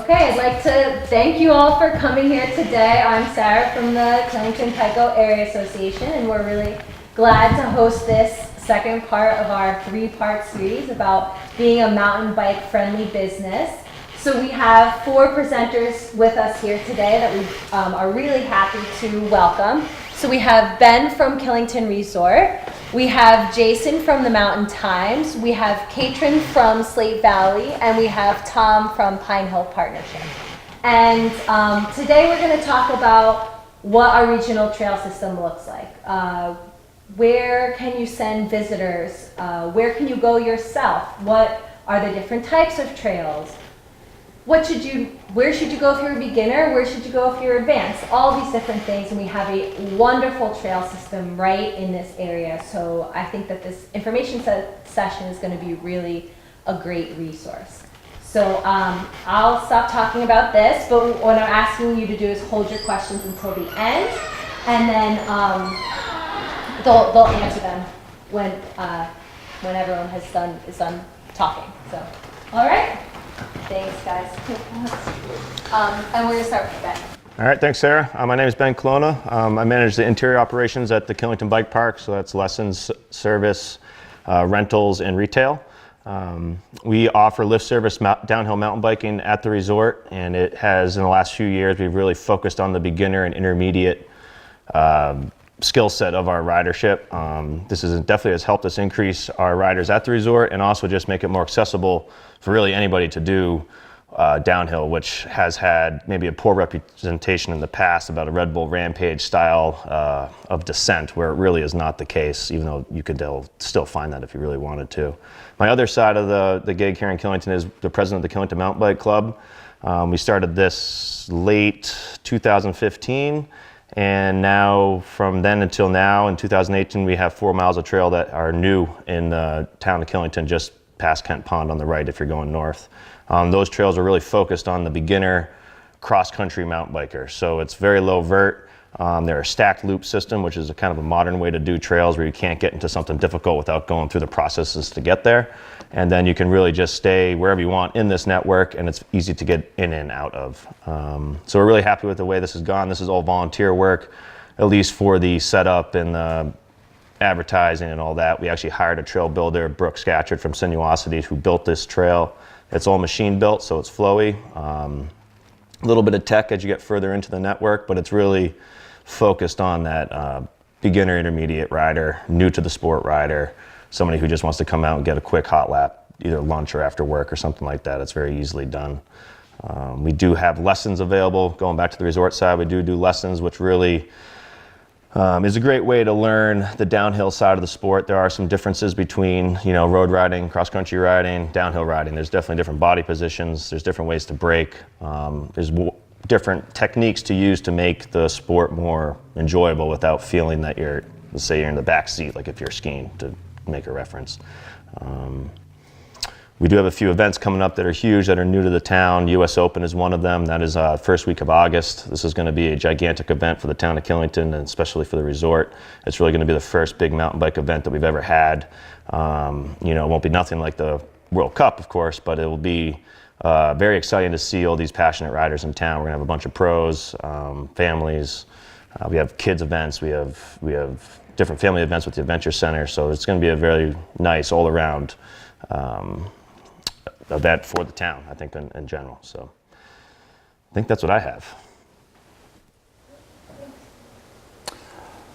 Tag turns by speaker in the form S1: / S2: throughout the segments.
S1: Okay, I'd like to thank you all for coming here today. I'm Sarah from the Killington Pico Area Association, and we're really glad to host this second part of our three-part series about being a mountain bike friendly business. So we have four presenters with us here today that we are really happy to welcome. So we have Ben from Killington Resort, we have Jason from the Mountain Times, we have Katrin from Slate Valley, and we have Tom from Pine Hill Partnership. And today we're going to talk about what our regional trail system looks like. Where can you send visitors? Where can you go yourself? What are the different types of trails? Where should you go if you're a beginner? Where should you go if you're advanced? All these different things, and we have a wonderful trail system right in this area. So I think that this information session is going to be really a great resource. So I'll stop talking about this, but what I'm asking you to do is hold your questions until the end, and then they'll answer them when everyone is done talking. So, all right. Thanks, guys. And we're going to start with Ben.
S2: All right, thanks, Sarah. My name is Ben Colonna. I manage the interior operations at the Killington Bike Park, so that's lessons, service, rentals, and retail. We offer lift service downhill mountain biking at the resort, and it has, in the last few years, we've really focused on the beginner and intermediate skill set of our ridership. This definitely has helped us increase our riders at the resort and also just make it more accessible for really anybody to do downhill, which has had maybe a poor representation in the past about a Red Bull Rampage style of descent, where it really is not the case, even though you could still find that if you really wanted to. My other side of the gig here in Killington is the president of the Killington Mountain Bike Club. We started this late 2015. And now, from then until now, in 2018, we have 4 miles of trail that are new in the town of Killington, just past Kent Pond on the right if you're going north. Those trails are really focused on the beginner cross-country mountain biker. So it's very low vert. They're a stacked loop system, which is a kind of a modern way to do trails where you can't get into something difficult without going through the processes to get there. And then you can really just stay wherever you want in this network, and it's easy to get in and out of. So we're really happy with the way this has gone. This is all volunteer work, at least for the setup and the advertising and all that. We actually hired a trail builder, Brooke Scatchard from Sinuosity, who built this trail. It's all machine built, so it's flowy. A little bit of tech as you get further into the network, but it's really focused on that beginner intermediate rider, new to the sport rider, somebody who just wants to come out and get a quick hot lap, either lunch or after work or something like that. It's very easily done. We do have lessons available. Going back to the resort side, we do lessons, which really is a great way to learn the downhill side of the sport. There are some differences between, road riding, cross-country riding, downhill riding. There's definitely different body positions. There's different ways to brake. There's different techniques to use to make the sport more enjoyable without feeling that let's say you're in the back seat, like if you're skiing, to make a reference. We do have a few events coming up that are huge, that are new to the town. US Open is one of them. That is first week of August. This is going to be a gigantic event for the town of Killington, and especially for the resort. It's really going to be the first big mountain bike event that we've ever had. It won't be nothing like the World Cup, of course, but it will be very exciting to see all these passionate riders in town. We're going to have a bunch of pros, families. We have kids events. We have different family events with the Adventure Center. So it's going to be a very nice all-around event for the town, I think, in general. So I think that's what I have.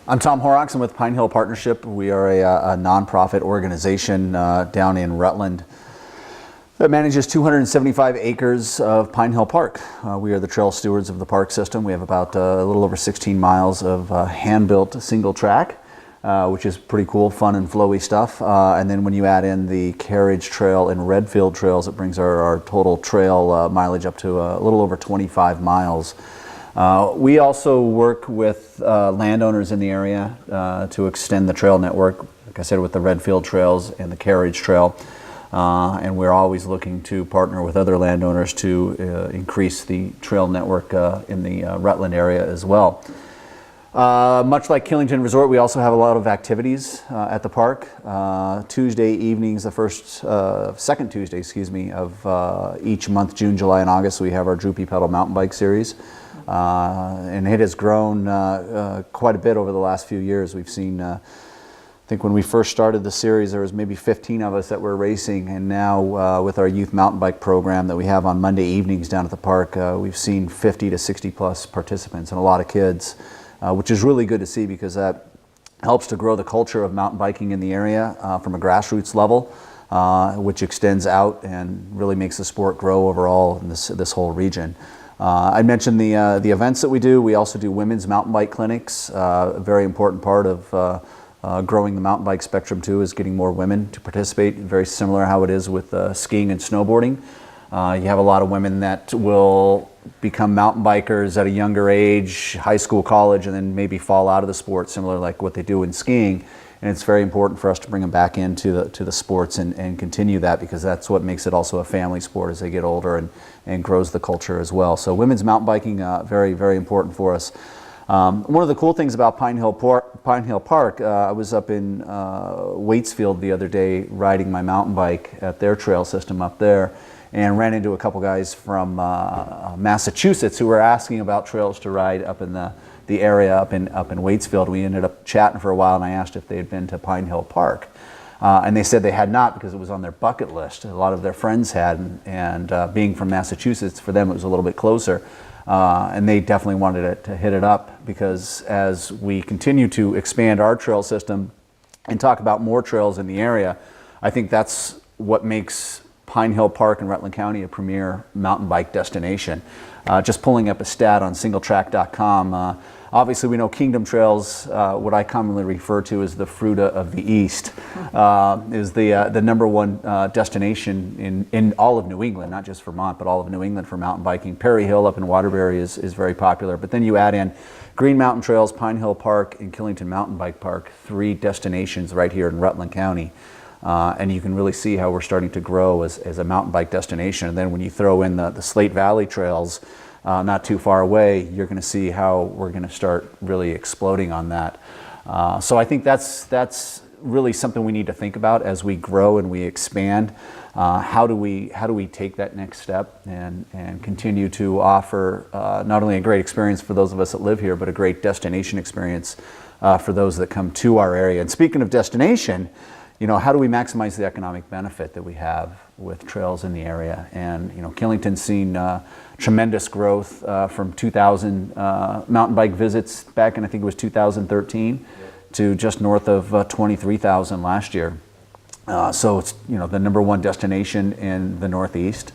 S3: I'm Tom Horrocks. I'm with Pine Hill Partnership. We are a nonprofit organization down in Rutland that manages 275 acres of Pine Hill Park. We are the trail stewards of the park system. We have about a little over 16 miles of hand-built single track, which is pretty cool, fun and flowy stuff. And then when you add in the Carriage Trail and Redfield trails, it brings our total trail mileage up to a little over 25 miles. We also work with landowners in the area to extend the trail network, like I said, with the Redfield trails and the Carriage Trail. And we're always looking to partner with other landowners to increase the trail network in the Rutland area as well. Much like Killington Resort, we also have a lot of activities at the park. Tuesday evenings, second Tuesday, of each month, June, July, and August, we have our Droopy Pedal mountain bike series. And it has grown quite a bit over the last few years. We've seen, I think when we first started the series, there was maybe 15 of us that were racing, and now with our youth mountain bike program that we have on Monday evenings down at the park, we've seen 50 to 60 plus participants and a lot of kids, which is really good to see because that helps to grow the culture of mountain biking in the area from a grassroots level, which extends out and really makes the sport grow overall in this whole region. I mentioned the events that we do. We also do women's mountain bike clinics. A very important part of growing the mountain bike spectrum too is getting more women to participate. Very similar how it is with skiing and snowboarding. You have a lot of women that will become mountain bikers at a younger age, high school, college, and then maybe fall out of the sport, similar like what they do in skiing. And it's very important for us to bring them back into the sports and continue that, because that's what makes it also a family sport as they get older and grows the culture as well. So women's mountain biking, very, very important for us. One of the cool things about Pine Hill Park, I was up in Waitsfield the other day riding my mountain bike at their trail system up there, and ran into a couple guys from Massachusetts who were asking about trails to ride up in the area up in Waitsfield. We ended up chatting for a while, and I asked if they had been to Pine Hill Park. And they said they had not, because it was on their bucket list. A lot of their friends had, and being from Massachusetts, for them it was a little bit closer. And they definitely wanted to hit it up, because as we continue to expand our trail system and talk about more trails in the area, I think that's what makes Pine Hill Park in Rutland County a premier mountain bike destination. Just pulling up a stat on singletrack.com, obviously we know Kingdom Trails, what I commonly refer to as the Fruta of the East, is the number one destination in all of New England, not just Vermont, but all of New England for mountain biking. Perry Hill up in Waterbury is very popular, but then you add in Green Mountain Trails, Pine Hill Park, and Killington Mountain Bike Park, 3 destinations right here in Rutland County. And you can really see how we're starting to grow as a mountain bike destination. And then when you throw in the Slate Valley trails not too far away, you're going to see how we're going to start really exploding on that. So I think that's really something we need to think about as we grow and we expand. How do we take that next step and continue to offer not only a great experience for those of us that live here, but a great destination experience for those that come to our area. And speaking of destination, how do we maximize the economic benefit that we have with trails in the area? And, Killington's seen tremendous growth from 2,000 mountain bike visits back in, I think it was 2013, to just north of 23,000 last year. So it's, the number one destination in the Northeast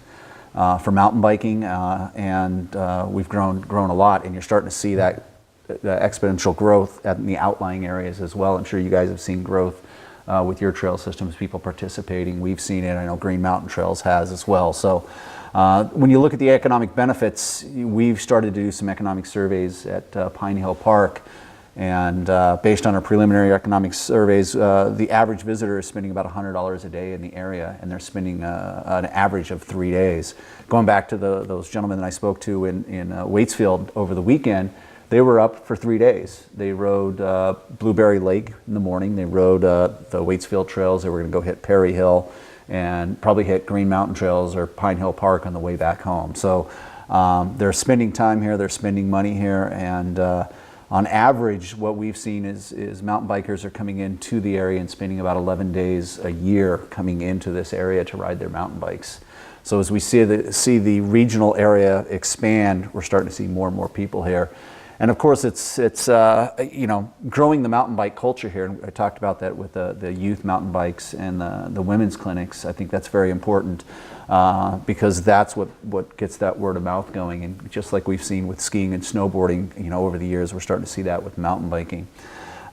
S3: for mountain biking, and we've grown a lot, and you're starting to see that exponential growth in the outlying areas as well. I'm sure you guys have seen growth with your trail systems, people participating. We've seen it. I know Green Mountain Trails has as well. So when you look at the economic benefits, we've started to do some economic surveys at Pine Hill Park. And based on our preliminary economic surveys, the average visitor is spending about $100 a day in the area, and they're spending an average of 3 days. Going back to those gentlemen that I spoke to in Waitsfield over the weekend, they were up for 3 days. They rode Blueberry Lake in the morning. They rode the Waitsfield trails. They were going to go hit Perry Hill and probably hit Green Mountain Trails or Pine Hill Park on the way back home. So they're spending time here. They're spending money here. And on average, what we've seen is mountain bikers are coming into the area and spending about 11 days a year coming into this area to ride their mountain bikes. So as we see the regional area expand, we're starting to see more and more people here. And of course, it's growing the mountain bike culture here. And I talked about that with the youth mountain bikes and the women's clinics. I think that's very important because that's what gets that word of mouth going. And just like we've seen with skiing and snowboarding, over the years, we're starting to see that with mountain biking.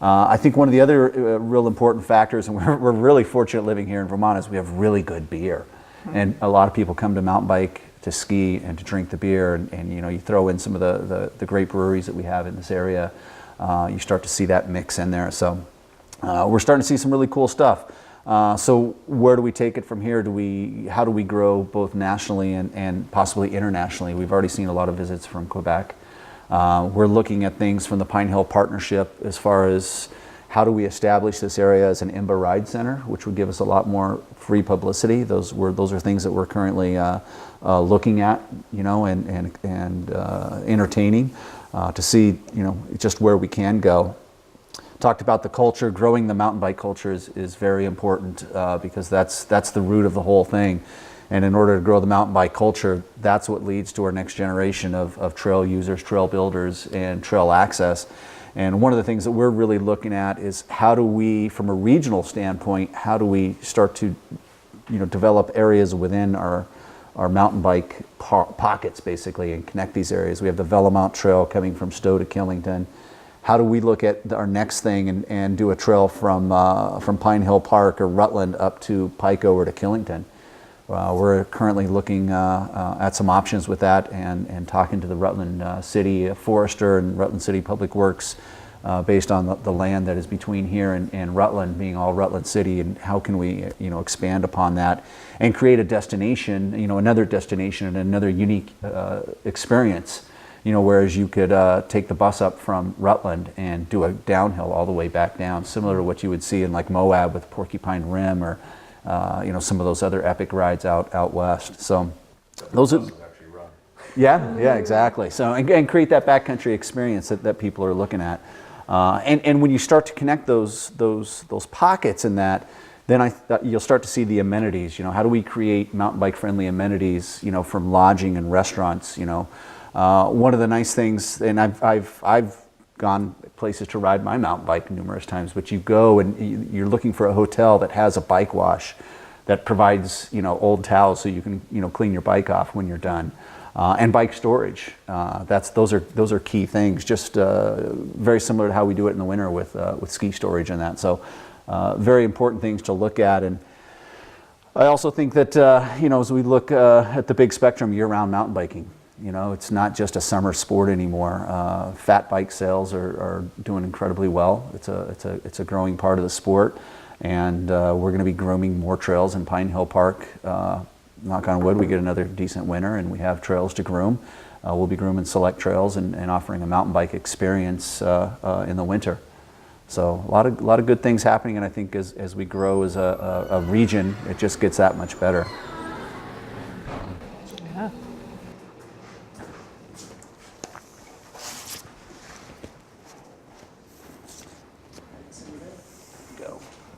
S3: I think one of the other real important factors, and we're really fortunate living here in Vermont, is we have really good beer. And a lot of people come to mountain bike to ski and to drink the beer, and you throw in some of the great breweries that we have in this area, you start to see that mix in there. So we're starting to see some really cool stuff. So where do we take it from here? How do we grow both nationally and possibly internationally? We've already seen a lot of visits from Quebec. We're looking at things from the Pine Hill Partnership as far as how do we establish this area as an IMBA ride center, which would give us a lot more free publicity. Those are things that we're currently looking at, and entertaining to see, just where we can go. Talked about the culture. Growing the mountain bike culture is very important because that's the root of the whole thing. And in order to grow the mountain bike culture, that's what leads to our next generation of trail users, trail builders, and trail access. And one of the things that we're really looking at is how do we, from a regional standpoint, how do we start to, develop areas within our mountain bike pockets, basically, and connect these areas. We have the Velamount Trail coming from Stowe to Killington. How do we look at our next thing and do a trail from Pine Hill Park or Rutland up to Pico or to Killington? We're currently looking at some options with that and talking to the Rutland City Forester and Rutland City Public Works based on the land that is between here and Rutland, being all Rutland City, and how can we expand upon that and create a destination, another destination and another unique experience. Whereas you could take the bus up from Rutland and do a downhill all the way back down, similar to what you would see in like Moab with Porcupine Rim or some of those other epic rides out west. So those are yeah, exactly. So and create that backcountry experience that people are looking at. And when you start to connect those pockets in that, then you'll start to see the amenities. How do we create mountain bike friendly amenities? From lodging and restaurants. One of the nice things, and I've gone places to ride my mountain bike numerous times, but you go and you're looking for a hotel that has a bike wash that provides old towels so you can clean your bike off when you're done, and bike storage. Those are key things. Just very similar to how we do it in the winter with ski storage and that. So very important things to look at. And I also think that as we look at the big spectrum year-round mountain biking. It's not just a summer sport anymore. Fat bike sales are doing incredibly well. It's a growing part of the sport, and we're going to be grooming more trails in Pine Hill Park. Knock on wood, we get another decent winter, and we have trails to groom. We'll be grooming select trails and offering a mountain bike experience in the winter. So a lot of good things happening, and I think as we grow as a region, it just gets that much better.
S4: Yeah.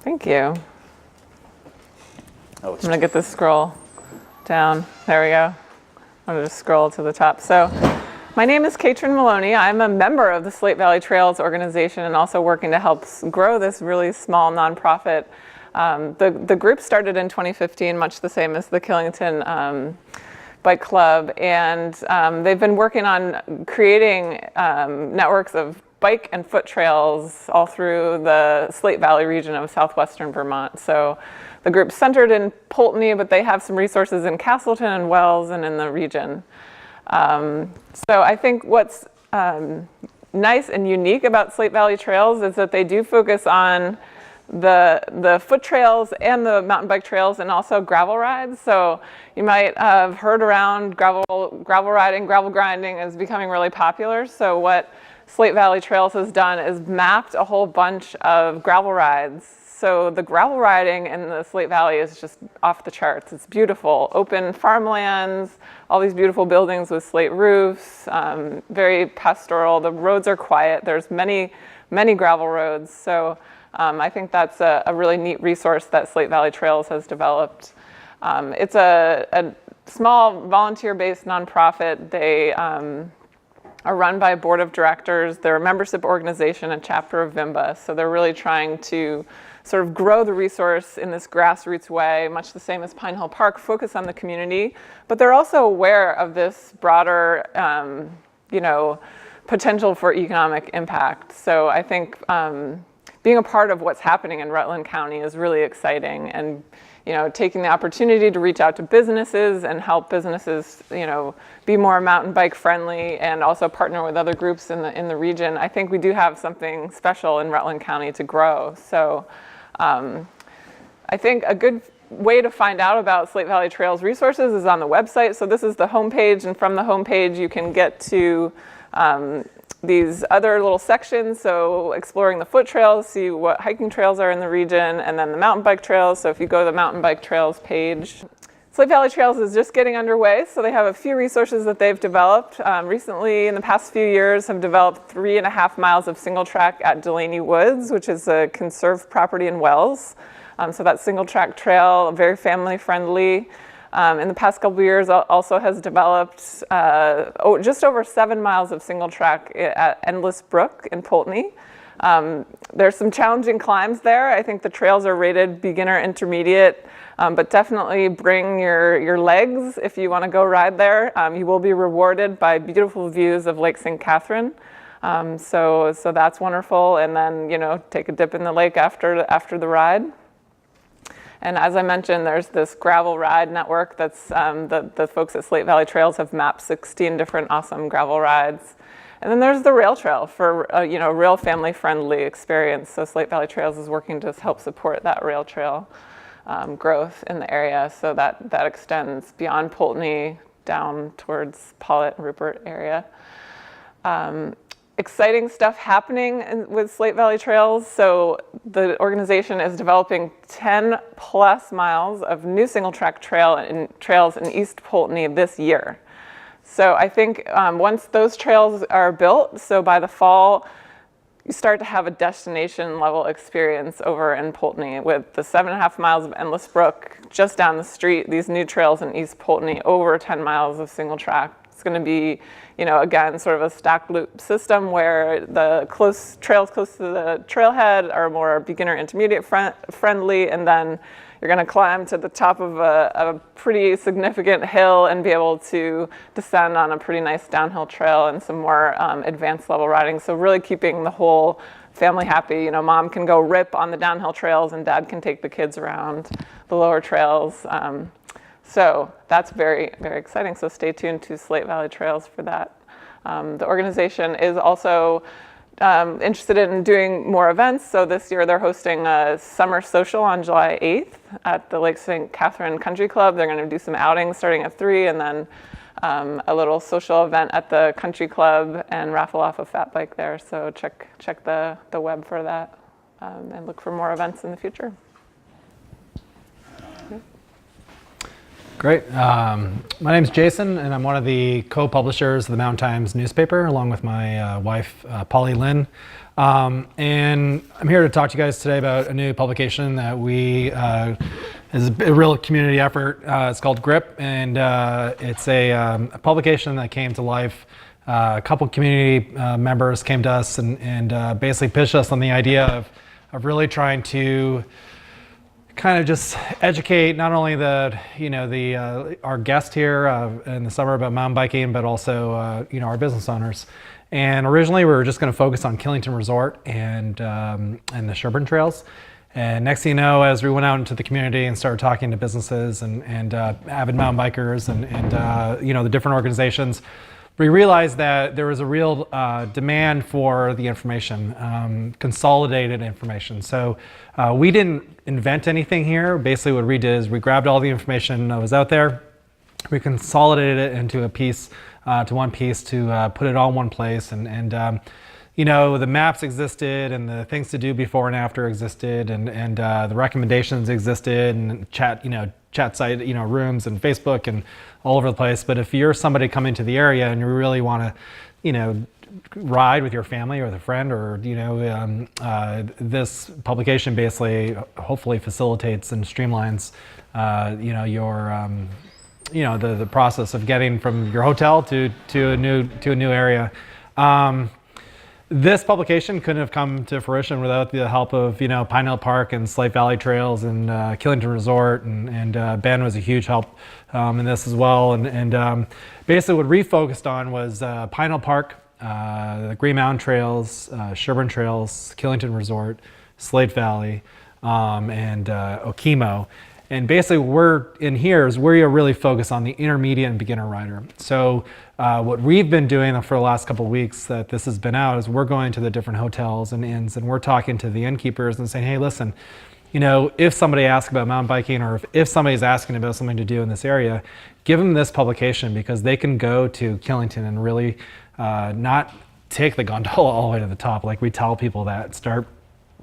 S4: Thank you. I'm going to get this scroll down. There we go. I'm going to just scroll to the top. So my name is Katrin Maloney. I'm a member of the Slate Valley Trails organization and also working to help grow this really small nonprofit. The group started in 2015, much the same as the Killington Bike Club, and they've been working on creating networks of bike and foot trails all through the Slate Valley region of southwestern Vermont. So the group's centered in Poultney, but they have some resources in Castleton and Wells and in the region. So I think what's nice and unique about Slate Valley Trails is that they do focus on the foot trails and the mountain bike trails and also gravel rides. So you might have heard around gravel riding, gravel grinding is becoming really popular. So what Slate Valley Trails has done is mapped a whole bunch of gravel rides. So the gravel riding in the Slate Valley is just off the charts. It's beautiful, open farmlands, all these beautiful buildings with slate roofs, very pastoral. The roads are quiet. There's many gravel roads. So I think that's a really neat resource that Slate Valley Trails has developed. It's a small volunteer-based nonprofit. They are run by a board of directors. They're a membership organization, a chapter of VIMBA. So they're really trying to sort of grow the resource in this grassroots way, much the same as Pine Hill Park, focus on the community. But they're also aware of this broader, potential for economic impact. So I think being a part of what's happening in Rutland County is really exciting, and taking the opportunity to reach out to businesses and help businesses, be more mountain bike friendly, and also partner with other groups in the region. I think we do have something special in Rutland County to grow. So I think a good way to find out about Slate Valley Trails resources is on the website. So this is the homepage, and from the homepage you can get to these other little sections, so exploring the foot trails, see what hiking trails are in the region, and then the mountain bike trails. So if you go to the mountain bike trails page, Slate Valley Trails is just getting underway, so they have a few resources that they've developed. Recently, in the past few years, have developed 3.5 miles of single track at Delaney Woods, which is a conserved property in Wells. So that single track trail, very family friendly. In the past couple of years, also has developed just over 7 miles of single track at Endless Brook in Poultney. There's some challenging climbs there. I think the trails are rated beginner intermediate, but definitely bring your legs if you want to go ride there. You will be rewarded by beautiful views of Lake St. Catherine. So that's wonderful. And then, take a dip in the lake after the ride. And as I mentioned, there's this gravel ride network that's the folks at Slate Valley Trails have mapped 16 different awesome gravel rides. And then there's the rail trail for a real family-friendly experience. So Slate Valley Trails is working to help support that rail trail growth in the area. So that extends beyond Poultney down towards Pollitt and Rupert area. Exciting stuff happening with Slate Valley Trails. So the organization is developing 10 plus miles of new single track trails in East Poultney this year. So I think once those trails are built, so by the fall, you start to have a destination level experience over in Poultney with the 7.5 miles of Endless Brook just down the street, these new trails in East Poultney, over 10 miles of single track. It's going to be, again, sort of a stacked loop system where the trails close to the trailhead are more beginner intermediate friendly, and then you're going to climb to the top of a pretty significant hill and be able to descend on a pretty nice downhill trail and some more advanced level riding. So really keeping the whole family happy. Mom can go rip on the downhill trails and dad can take the kids around the lower trails. So that's very, very exciting. So stay tuned to Slate Valley Trails for that. The organization is also interested in doing more events. So this year they're hosting a summer social on July 8th at the Lake St. Catherine Country Club. They're going to do some outings starting at 3 and then a little social event at the country club and raffle off a fat bike there. So check the web for that and look for more events in the future.
S5: Great. My name's Jason, and I'm one of the co-publishers of the Mountain Times newspaper, along with my wife, Polly Lynn. And I'm here to talk to you guys today about a new publication that is a real community effort. It's called GRIP, and it's a publication that came to life. A couple community members came to us and basically pitched us on the idea of really trying to kind of just educate not only our guest here in the summer about mountain biking, but also our business owners. And originally we were just going to focus on Killington Resort and the Sherburne Trails. And next thing you know, as we went out into the community and started talking to businesses and avid mountain bikers and the different organizations, we realized that there was a real demand for the information, consolidated information. So we didn't invent anything here. Basically what we did is we grabbed all the information that was out there, we consolidated it into one piece to put it all in one place. And the maps existed and the things to do before and after existed and the recommendations existed and chat site, rooms and Facebook and all over the place. But if you're somebody coming to the area and you really want to, ride with your family or with a friend or, this publication basically hopefully facilitates and streamlines, the process of getting from your hotel to a new area. This publication couldn't have come to fruition without the help of, Pine Hill Park and Slate Valley Trails and Killington Resort, and Ben was a huge help in this as well. And basically what we focused on was Pine Hill Park, the Green Mountain Trails, Sherburne Trails, Killington Resort, Slate Valley, and Okemo. And basically we're in here is where you really focus on the intermediate and beginner rider. So what we've been doing for the last couple of weeks that this has been out is we're going to the different hotels and inns and we're talking to the innkeepers and saying, hey, listen, if somebody asks about mountain biking or if somebody's asking about something to do in this area, give them this publication because they can go to Killington and really not take the gondola all the way to the top. Like we tell people that start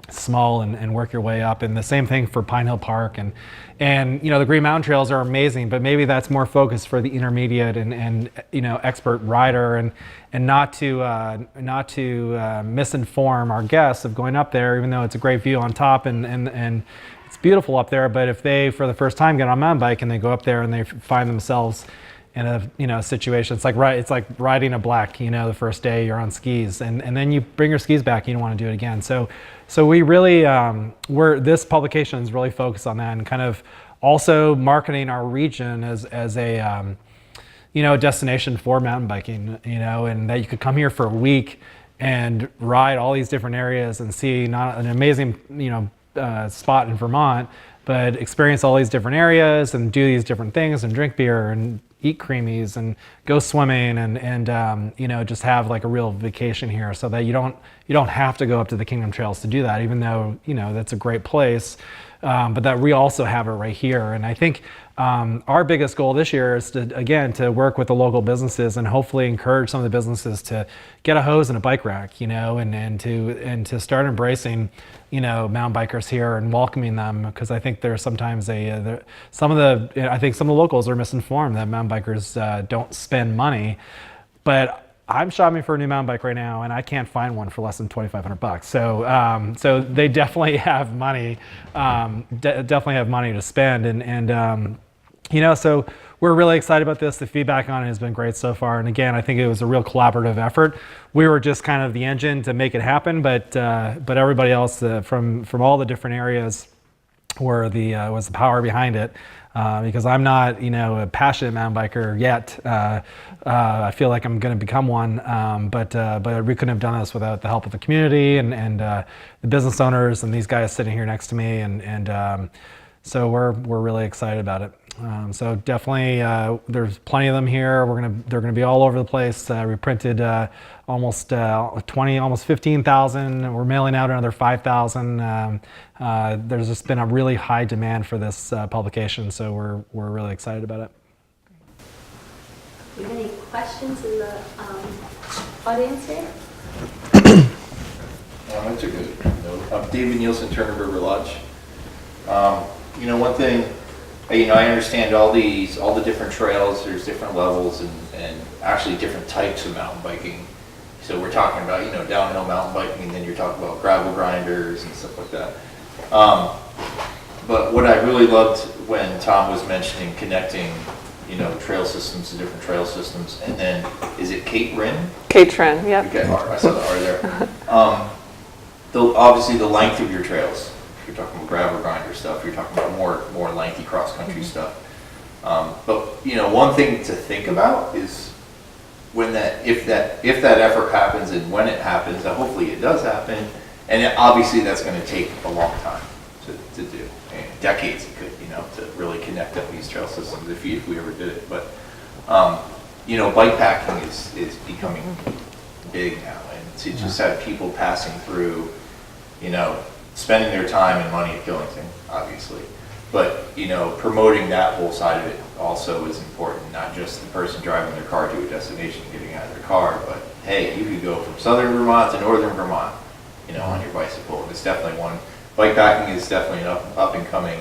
S5: small and work your way up. And the same thing for Pine Hill Park. And the Green Mountain Trails are amazing, but maybe that's more focused for the intermediate and expert rider, and not to misinform our guests of going up there, even though it's a great view on top and it's beautiful up there. But if they, for the first time, get on a mountain bike and they go up there and they find themselves in a situation, it's like riding a black, the first day you're on skis, and then you bring your skis back, you don't want to do it again. So we really, this publication is really focused on that, and kind of also marketing our region as a, destination for mountain biking, and that you could come here for a week and ride all these different areas and see not an amazing, spot in Vermont, but experience all these different areas and do these different things and drink beer and eat creamies and go swimming and just have like a real vacation here, so that you don't have to go up to the Kingdom Trails to do that, even though that's a great place, but that we also have it right here. And I think our biggest goal this year is to work with the local businesses and hopefully encourage some of the businesses to get a hose and a bike rack, and to start embracing mountain bikers here and welcoming them, because I think there's sometimes some of the locals are misinformed that mountain bikers don't spend money, but I'm shopping for a new mountain bike right now and I can't find one for less than $2,500. So they definitely have money, to spend, and so we're really excited about this. The feedback on it has been great so far. And again, I think it was a real collaborative effort. We were just kind of the engine to make it happen, but everybody else from all the different areas was the power behind it. Because I'm not, a passionate mountain biker yet. I feel like I'm going to become one, but we couldn't have done this without the help of the community and the business owners and these guys sitting here next to me, and so we're really excited about it. So definitely, there's plenty of them here. They're gonna be all over the place. We printed almost 15,000. We're mailing out another 5,000. There's just been a really high demand for this publication, so we're really excited about it.
S1: Do you have any questions in the audience here?
S6: That's a good note. I'm David Nielsen, Turner River Lodge. One thing, I understand all the different trails, there's different levels and actually different types of mountain biking. So we're talking about, downhill mountain biking, and then you're talking about gravel grinders and stuff like that. But what I really loved when Tom was mentioning connecting, trail systems to different trail systems, and then, is it Katrin?
S4: Katrin, yep.
S6: Okay, I saw the R there. Obviously the length of your trails. You're talking about gravel grinder stuff. You're talking about more lengthy cross-country stuff. But one thing to think about is if that effort happens and when it happens, and hopefully it does happen, and obviously that's going to take a long time to do, and decades it could, to really connect up these trail systems if we ever did it. But bike packing is becoming big now, and to just have people passing through, spending their time and money at Killington, obviously. But, promoting that whole side of it also is important, not just the person driving their car to a destination, getting out of their car, but hey, you could go from southern Vermont to northern Vermont, on your bicycle. And it's definitely bike packing is definitely an up and coming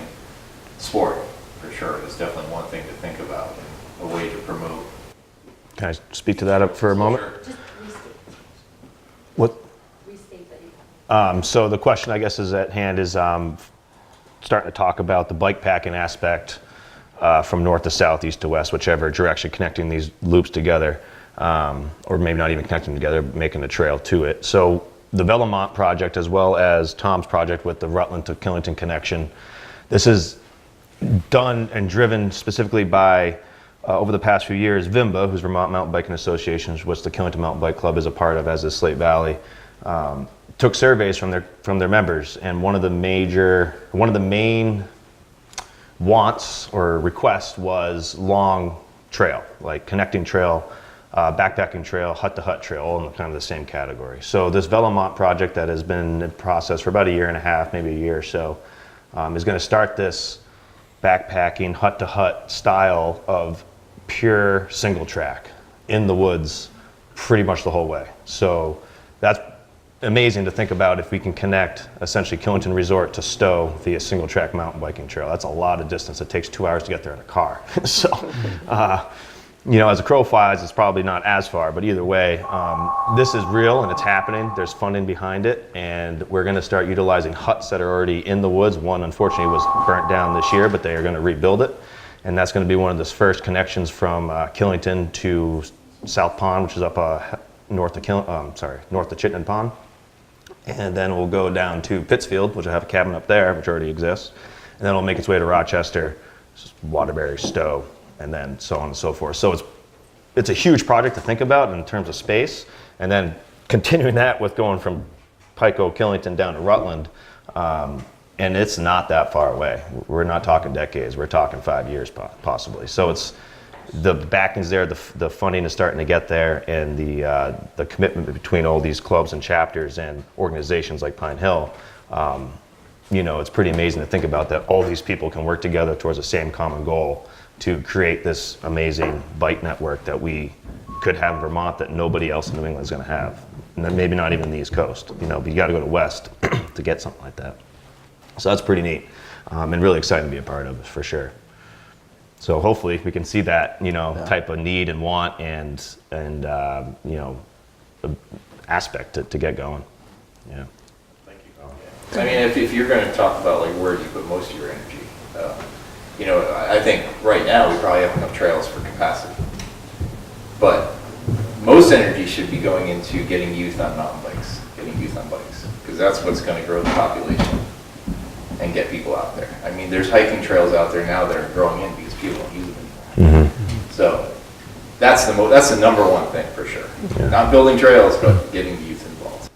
S6: sport, for sure. It's definitely one thing to think about and a way to promote.
S2: Can I speak to that up for a moment?
S6: Sure.
S1: Just restate.
S2: What?
S1: Restate that you.
S2: So the question, I guess, is at hand is starting to talk about the bike packing aspect from north to south, east to west, whichever direction, connecting these loops together, or maybe not even connecting them together, but making a trail to it. So the Velamont project, as well as Tom's project with the Rutland to Killington connection, this is done and driven specifically by, over the past few years, VIMBA, who's Vermont Mountain Biking Association, which the Killington Mountain Bike Club is a part of, as is Slate Valley, took surveys from their members, and one of the main wants or requests was long trail, like connecting trail, backpacking trail, hut-to-hut trail, all in kind of the same category. So this Velamont project that has been in process for about a year and a half, maybe a year or so, is going to start this backpacking hut-to-hut style of pure single track in the woods pretty much the whole way. So that's amazing to think about if we can connect essentially Killington Resort to Stowe via single track mountain biking trail. That's a lot of distance. It takes 2 hours to get there in a car. So, you know, as a crow flies, it's probably not as far, but either way, this is real and it's happening. There's funding behind it, and we're going to start utilizing huts that are already in the woods. One, unfortunately, was burnt down this year, but they are going to rebuild it. And that's going to be one of the first connections from Killington to South Pond, which is up north of Chittenden Pond. And then we'll go down to Pittsfield, which will have a cabin up there, which already exists. And then it'll make its way to Rochester, Waterbury, Stowe, and then so on and so forth. So it's a huge project to think about in terms of space. And then continuing that with going from Pico, Killington down to Rutland. And it's not that far away. We're not talking decades. We're talking 5 years possibly. So it's the backing's there, the funding is starting to get there, and the commitment between all these clubs and chapters and organizations like Pine Hill. You know, it's pretty amazing to think about that all these people can work together towards the same common goal to create this amazing bike network that we could have in Vermont that nobody else in New England is going to have. And then maybe not even the East Coast, you know, but you got to go to West to get something like that. So that's pretty neat, and really exciting to be a part of, for sure. So hopefully we can see that, you know, type of need and want and you know, aspect to get going. Yeah.
S6: Thank you. I mean, if you're going to talk about like where do you put most of your energy, you know, I think right now we probably have enough trails for capacity, but most energy should be going into getting youth on mountain bikes, because that's what's going to grow the population and get people out there. I mean, there's hiking trails out there now that are growing in because people don't use them anymore.
S2: Mm-hmm.
S6: So that's the number one thing for sure. Yeah. Not building trails, but getting the youth involved.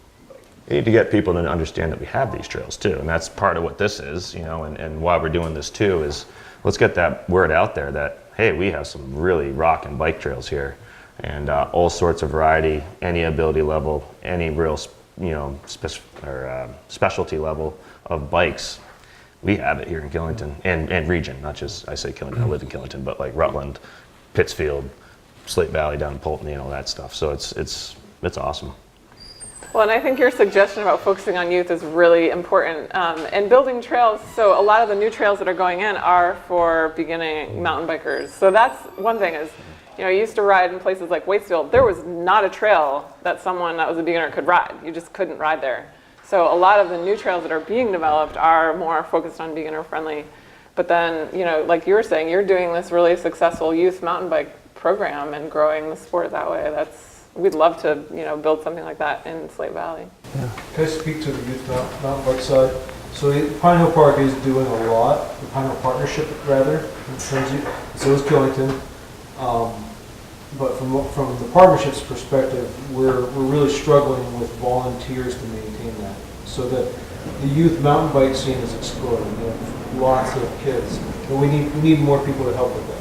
S2: You need to get people to understand that we have these trails too, and that's part of what this is, you know, and why we're doing this too is let's get that word out there that, hey, we have some really rockin' bike trails here, and all sorts of variety, any ability level, any real, you know, specialty level of bikes. We have it here in Killington and region, not just, I say Killington, I live in Killington, but like Rutland, Pittsfield, Slate Valley down in Polton, and all that stuff. So it's awesome.
S4: Well, and I think your suggestion about focusing on youth is really important. And building trails, so a lot of the new trails that are going in are for beginning mountain bikers. So that's one thing is, you know, I used to ride in places like Waitsfield. There was not a trail that someone that was a beginner could ride. You just couldn't ride there. So a lot of the new trails that are being developed are more focused on beginner friendly. But then, you know, like you were saying, you're doing this really successful youth mountain bike program and growing the sport that way. We'd love to, you know, build something like that in Slate Valley.
S7: Yeah. Can I speak to the youth mountain bike side? So Pine Hill Park is doing a lot, the Pine Hill Partnership rather, in terms of, so is Killington. But from the partnership's perspective, we're really struggling with volunteers to maintain that. So that the youth mountain bike scene is exploding. We have lots of kids, and we need more people to help with that.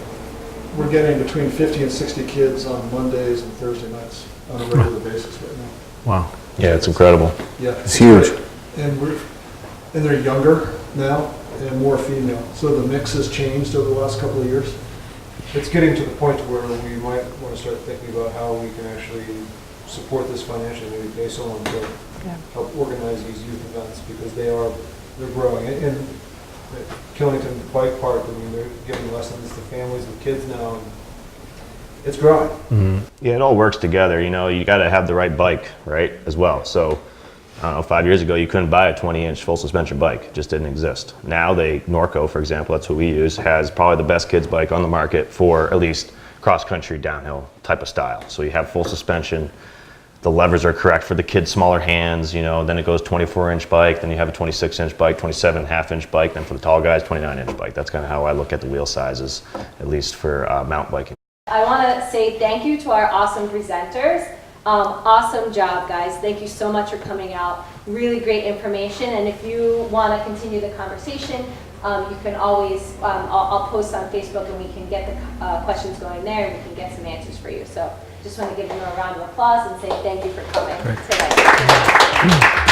S8: We're getting between 50 and 60 kids on Mondays and Thursday nights on a regular basis right now.
S5: Wow.
S2: Yeah, it's incredible.
S8: Yeah,
S3: It's huge.
S8: great. And they're younger now and more female. So the mix has changed over the last couple of years.
S7: It's getting to the point where we might want to start thinking about how we can actually support this financially, maybe pay someone to help organize these youth events because they're growing. And Killington Bike Park, I mean, they're giving lessons to families with kids now. And it's growing.
S2: Mm-hmm. Yeah, it all works together. You know, you got to have the right bike, right, as well. So, I don't know, 5 years ago, you couldn't buy a 20-inch full suspension bike. It just didn't exist. Now, Norco, for example, that's what we use, has probably the best kids bike on the market for at least cross-country downhill type of style. So you have full suspension. The levers are correct for the kids' smaller hands, you know, then it goes 24-inch bike, then you have a 26-inch bike, 27.5-inch bike, then for the tall guys, 29-inch bike. That's kind of how I look at the wheel sizes, at least for mountain biking.
S1: I want to say thank you to our awesome presenters. Awesome job, guys. Thank you so much for coming out. Really great information. And if you want to continue the conversation, you can always, I'll post on Facebook and we can get the questions going there and we can get some answers for you. So just want to give them a round of applause and say thank you for coming today.